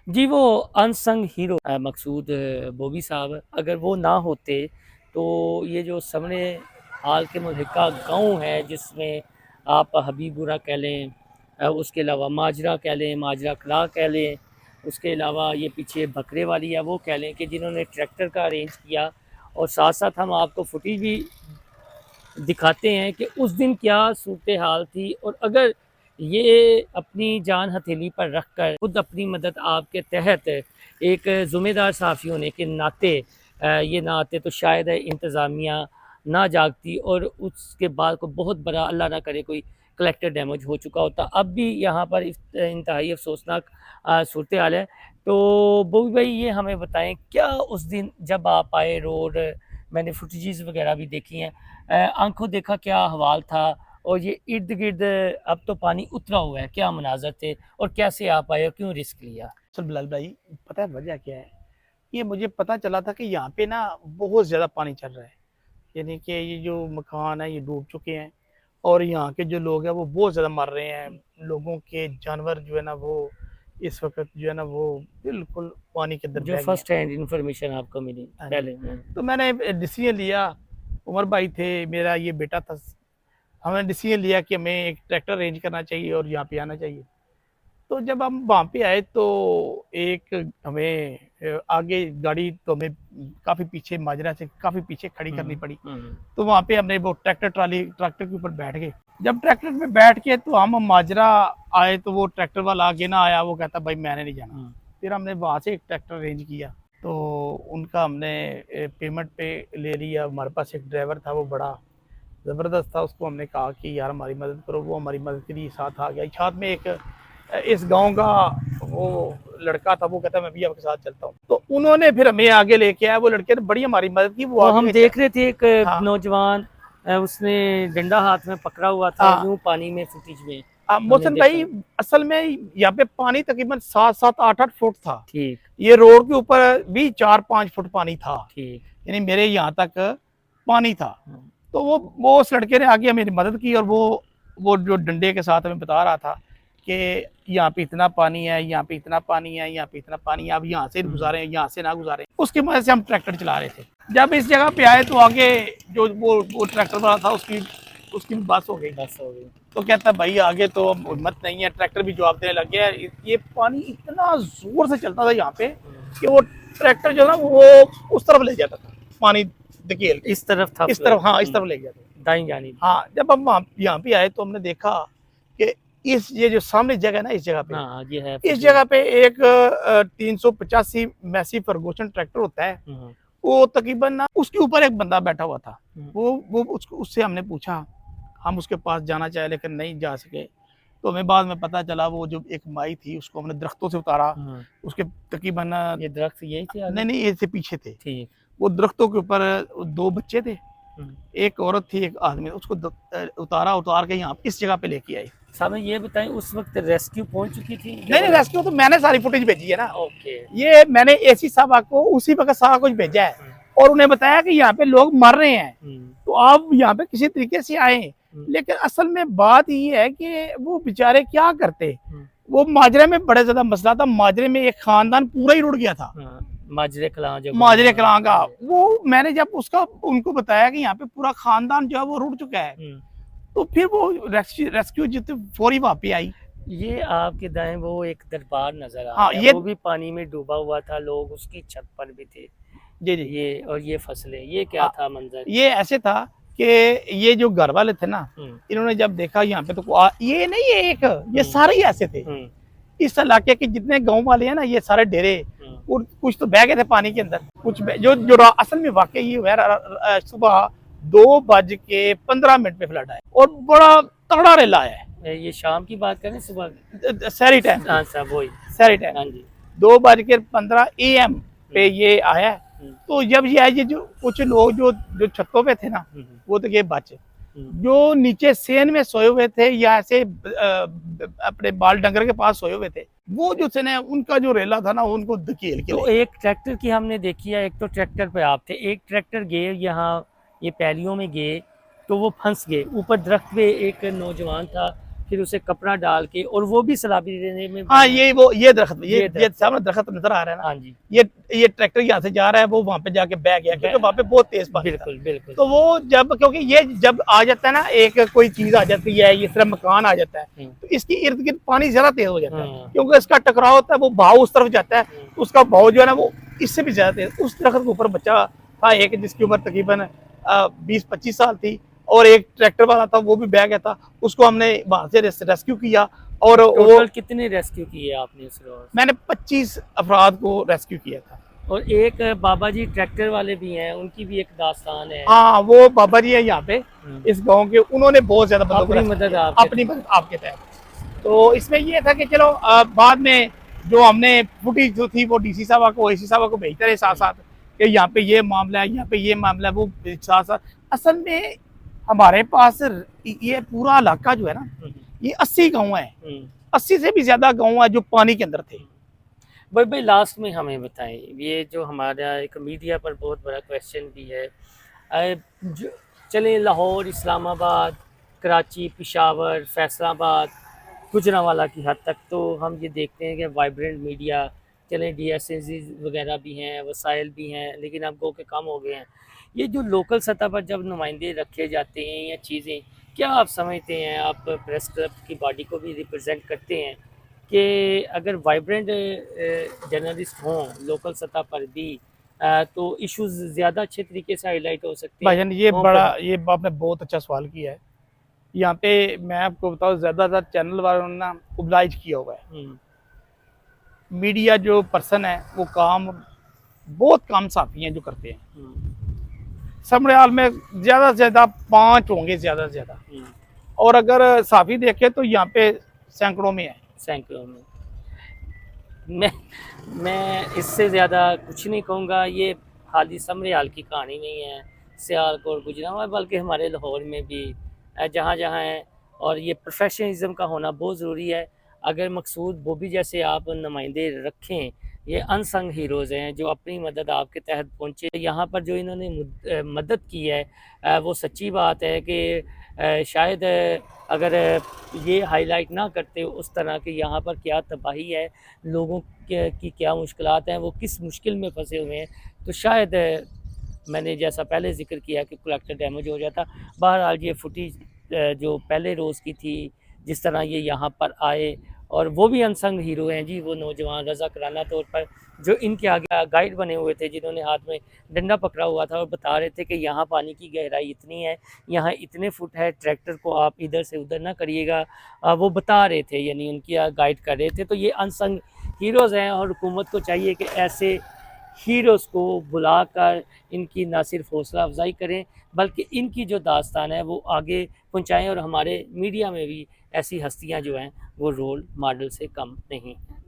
जी, वो unsung hero मकसूद बॉबी साहब, अगर वो ना होते तो ये जो सामने हाल के मुल्हिका गाँव है जिसमें आप हबीबुरा कह लें, उसके अलावा माजरा कह लें, माजरा कलां कह लें, उसके अलावा ये पीछे बकरे वाली है वो कह लें कि जिन्होंने ट्रैक्टर का अरेंज किया। और साथ-साथ हम आपको फुटेज भी दिखाते हैं कि उस दिन क्या सूरत हाल थी। और अगर ये अपनी जान हथेली पर रख कर खुद अपनी मदद आपके तहत एक ज़िम्मेदार सहाफ़ी होने के नाते ये ना आते तो शायद इंतज़ामिया ना जागती और उसके बाद को बहुत बड़ा, अल्लाह ना करे, कोई कलेक्टर डैमेज हो चुका होता। अब भी यहाँ पर इंतहाई अफसोसनाक सूरत हाल है। तो बॉबी भाई ये हमें बताएं, क्या उस दिन जब आप आए रोड, मैंने फुटेजेस वगैरह भी देखी हैं, आंखों देखा क्या हवाल था? और ये इर्द गिर्द अब तो पानी उतरा हुआ है, क्या मनाजर थे और कैसे आप आए और क्यों रिस्क लिया? असल बिलाल भाई, पता है वजह क्या है? ये मुझे पता चला था कि यहाँ पे ना बहुत ज़्यादा पानी चल रहा है। यानी कि ये जो मकान है ये डूब चुके हैं और यहाँ के जो लोग हैं वो बहुत ज़्यादा मर रहे हैं। लोगों के जानवर जो है ना वो इस वक़्त जो है ना वो बिल्कुल पानी के अंदर जो बह गए हैं। फर्स्ट हैंड इंफॉर्मेशन आपको मिली हाँ जी। पहले? तो मैंने डिसीज़न लिया, उमर भाई थे, मेरा ये बेटा था। हमने डिसीज़न लिया कि हमें एक ट्रैक्टर अरेंज करना चाहिए और यहाँ पे आना चाहिए। तो जब हम वहाँ पे आए तो एक हमें आगे गाड़ी तो हमें काफ़ी पीछे माजरा से काफ़ी पीछे खड़ी करनी पड़ी। तो वहाँ पे हमने वो ट्रैक्टर के ऊपर बैठ गए। जब ट्रैक्टर में बैठ के तो हम माजरा आए तो वो ट्रैक्टर वाला आगे ना आया, वो कहता भाई मैंने नहीं जाना। फिर हमने वहाँ से एक ट्रैक्टर अरेंज किया, तो उनका हमने पेमेंट पे ले लिया। हमारे पास एक ड्राइवर था, वो बड़ा ज़बरदस्त था। उसको हमने कहा कि यार हमारी मदद करो, वो हमारी मदद के लिए साथ आ गया। साथ में एक इस गांव का वो लड़का था, वो कहता मैं भी आपके साथ चलता हूँ। तो उन्होंने फिर हमें आगे लेके आया। वो लड़के ने बड़ी हमारी मदद की, वो वो आगे हम गए। देख रहे थे एक हाँ नौजवान, उसने डंडा हाथ में पकड़ा हुआ था और हाँ। यूं पानी में फुटेज में हमने मोहसिन देखा। भाई, असल में यहाँ पे पानी तकरीबन 7-8 फुट था। ठीक। ये रोड के ऊपर भी 4-5 फुट पानी था, ठीक। यानी मेरे यहाँ तक पानी था। हम्म। तो वो उस लड़के ने आगे मेरी मदद की और वो जो डंडे के साथ हमें बता रहा था कि यहाँ पे इतना पानी है, यहाँ पे इतना पानी है, यहाँ पे इतना पानी है, आप यहाँ से गुजारे, यहाँ से ना गुजारे। उसकी मदद से हम ट्रैक्टर चला रहे थे। जब इस जगह पे आए तो आगे जो वो ट्रैक्टर वाला था उसकी उसकी बस हो गई। बस हो गई। तो कहता भाई आगे तो हिम्मत नहीं है। ट्रैक्टर भी जवाब देने लग गया। ये पानी इतना जोर से चलता था यहाँ पे कि वो ट्रैक्टर जो ना वो उस तरफ ले जाता था, पानी धकेल के इस तरफ था इस फ्लो। तरफ। हाँ, इस तरफ ले गया था। दाईं जानिब। हाँ, जब हम वहाँ यहाँ पे आए तो हमने देखा कि ये जो सामने जगह है ना, इस जगह पे हाँ, ये है इस फुटेज। जगह पे एक 385 मैसी फर्गूसन ट्रैक्टर होता है। वो तकरीबन ना उसके ऊपर एक बंदा बैठा हुआ था। वो उससे हमने पूछा, हम उसके पास जाना चाहे लेकिन नहीं जा सके। तो हमें बाद में पता चला वो जो एक माई थी उसको हमने दरख्तों से उतारा। उसके तकरीबन ये दरख्त यही थे आगे? नहीं, इससे पीछे थे। ठीक। वो दरख्तों के ऊपर 2 बच्चे थे, एक औरत थी, एक आदमी। उसको उतार के यहाँ इस जगह पे लेके आए। साहब ये बताएं, उस वक्त रेस्क्यू पहुंच चुकी थी? नहीं, रेस्क्यू तो मैंने सारी फुटेज भेजी है ना। ओके। ये मैंने एसी साहबा को उसी वक्त सारा कुछ भेजा है और उन्हें बताया कि यहाँ पे लोग मर रहे हैं, तो आप यहाँ पे किसी तरीके से आए। लेकिन असल में बात ये है कि वो बेचारे क्या करते। वो माजरे में बड़ा ज्यादा मसला था। माजरे में एक खानदान पूरा ही रुड़ गया था। माजरे कलां जो माजरे कलां का वो मैंने जब उसका उनको बताया कि यहाँ पे पूरा खानदान जो है वो रुड़ चुका है, तो फिर वो रेस्क्यू जितने फौरी वहाँ पे आई। ये आपके दाएं वो एक दरबार नजर आ हाँ, रहा है, ये वो भी पानी में डूबा हुआ था, लोग उसकी छत पर भी थे। जी जी। ये और ये फसलें, ये क्या था मंजर? ये ऐसे था कि ये जो घर वाले थे ना, इन्होंने जब देखा यहाँ पे तो ये नहीं है एक, ये सारे ही ऐसे थे। इस इलाके के जितने गांव वाले हैं ना, ये सारे डेरे और कुछ तो बह गए थे पानी के अंदर। कुछ जो असल में वाकई ये हुआ, सुबह 2:15 पे फ्लड आया और बड़ा तगड़ा रेला आया है। ये शाम की बात करें, सुबह शहरी टाइम? हाँ साहब वही शहरी टाइम। हाँ जी। 2:15 AM पे ये आया। तो जब ये आए, जो कुछ लोग जो छतों पे थे ना, वो तो ये बचे। जो नीचे सेन में सोए हुए थे या ऐसे अपने बाल डंगर के पास सोए हुए थे, वो जो थे ना, उनका जो रेला था ना, उनको धकेल के तो एक ट्रैक्टर की हमने देखी है, एक तो ट्रैक्टर पे आप थे, एक ट्रैक्टर गए यहाँ ये पैलियों में गए तो वो फंस गए। ऊपर दरख्त पे एक नौजवान था, फिर उसे कपड़ा डाल के, और वो भी सलामी देने में हाँ, ये दरख्त, ये ये दरख्त सामने दरख्त नजर आ रहा है ना, हाँ जी, ये ट्रैक्टर यहाँ से जा रहा है, वो वहां पे जाके बह गया क्योंकि वहां पे बहुत तेज पानी था। बिल्कुल बिल्कुल। तो वो जब, क्योंकि ये जब आ जाता है ना, एक कोई चीज आ जाती है, ये सिर्फ मकान आ जाता है, तो इसकी इर्द गिर्द पानी ज्यादा तेज हो जाता है, क्योंकि इसका टकराव होता है, वो बहाव उस तरफ जाता है, तो उसका बहाव जो है ना वो इससे भी ज्यादा तेज। उस दरख्त के ऊपर बच्चा था एक, जिसकी उम्र तकरीबन 20-25 साल थी, और एक ट्रैक्टर वाला था, वो भी बह गया था, उसको हमने वहां से रेस्क्यू किया। और टोटल कितने रेस्क्यू किए आपने इस रोज? मैंने 25 अफराद को रेस्क्यू किया था। और एक बाबा जी ट्रैक्टर वाले भी हैं, उनकी भी एक दास्तान है। हाँ, वो बाबा जी है यहाँ पे इस गांव के, उन्होंने बहुत ज्यादा अपनी मदद अपनी मदद आपके तहत। तो इसमें ये था कि चलो बाद में जो हमने फुटेज जो थी वो डीसी साहब को, एसी साहब को भेजते रहे साथ साथ, कि यहाँ पे ये मामला है, यहाँ पे ये मामला है, वो साथ साथ। असल में हमारे पास ये पूरा इलाका जो है ना, ये 80 गाँव है, 80 से भी ज्यादा गाँव है जो पानी के अंदर थे। भाई लास्ट में हमें बताएं, ये जो हमारा एक मीडिया पर बहुत बड़ा क्वेश्चन भी है, जो चले लाहौर, इस्लामाबाद, कराची, पेशावर, फैसलाबाद, गुजरांवाला की हद तक तो हम ये देखते हैं कि वाइब्रेंट मीडिया, चले DSNZ वगैरह भी हैं, वसाइल भी हैं, लेकिन अब गो के कम हो गए हैं। ये जो लोकल सतह पर जब नुमाइंदे रखे जाते हैं या चीज़ें, क्या आप समझते हैं, आप प्रेस क्लब की बॉडी को भी रिप्रेजेंट करते हैं, कि अगर वाइब्रेंट जर्नलिस्ट हों लोकल सतह पर भी, तो इश्यूज ज़्यादा अच्छे तरीके से हाईलाइट हो सकते हैं? भाईजान, ये आपने बहुत अच्छा सवाल किया है। यहाँ पे मैं आपको बताऊँ, ज़्यादातर चैनल वालों ने ना ओब्लाइज किया हुआ है। मीडिया जो पर्सन है वो काम, बहुत कम साफी हैं जो करते हैं। समयाल में ज़्यादा से ज़्यादा 5 होंगे, ज़्यादा से ज़्यादा, और अगर साफी देखें तो यहाँ पे सैकड़ों में है। सैकड़ों में। मैं इससे ज़्यादा कुछ नहीं कहूँगा। ये खाली समयाल की कहानी नहीं है, सियालकोट, गुजरांवाला, बल्कि हमारे लाहौर में भी जहाँ जहाँ है। और ये प्रोफेशनलिज्म का होना बहुत ज़रूरी है। अगर मकसूद बॉबी जैसे आप नुमाइंदे रखें, ये अनसंग हीरोज़ हैं जो अपनी मदद आपके तहत पहुँचे। यहाँ पर जो इन्होंने मदद की है, वो सच्ची बात है कि शायद अगर ये हाईलाइट ना करते उस तरह के यहाँ पर क्या तबाही है, लोगों की क्या मुश्किलात हैं, वो किस मुश्किल में फंसे हुए हैं, तो शायद मैंने जैसा पहले जिक्र किया कि कलेक्टर डैमेज हो जाता। बहरहाल ये फुटेज जो पहले रोज़ की थी, जिस तरह ये यहाँ पर आए, और वो भी अनसंग हीरो हैं जी, वो नौजवान रज़ाकाराना तौर पर जो इनके आगे गाइड बने हुए थे, जिन्होंने हाथ में डंडा पकड़ा हुआ था और बता रहे थे कि यहाँ पानी की गहराई इतनी है, यहाँ इतने फुट है, ट्रैक्टर को आप इधर से उधर ना करिएगा, वो बता रहे थे, यानी उनकी गाइड कर रहे थे। तो ये अनसंग हीरोज़ हैं, और हुकूमत को चाहिए कि ऐसे हीरोज़ को बुलाकर इनकी ना सिर्फ हौसला अफजाई करें, बल्कि इनकी जो दास्तान है वो आगे पहुँचाएँ। और हमारे मीडिया में भी ऐसी हस्तियाँ जो हैं वो रोल मॉडल से कम नहीं हैं।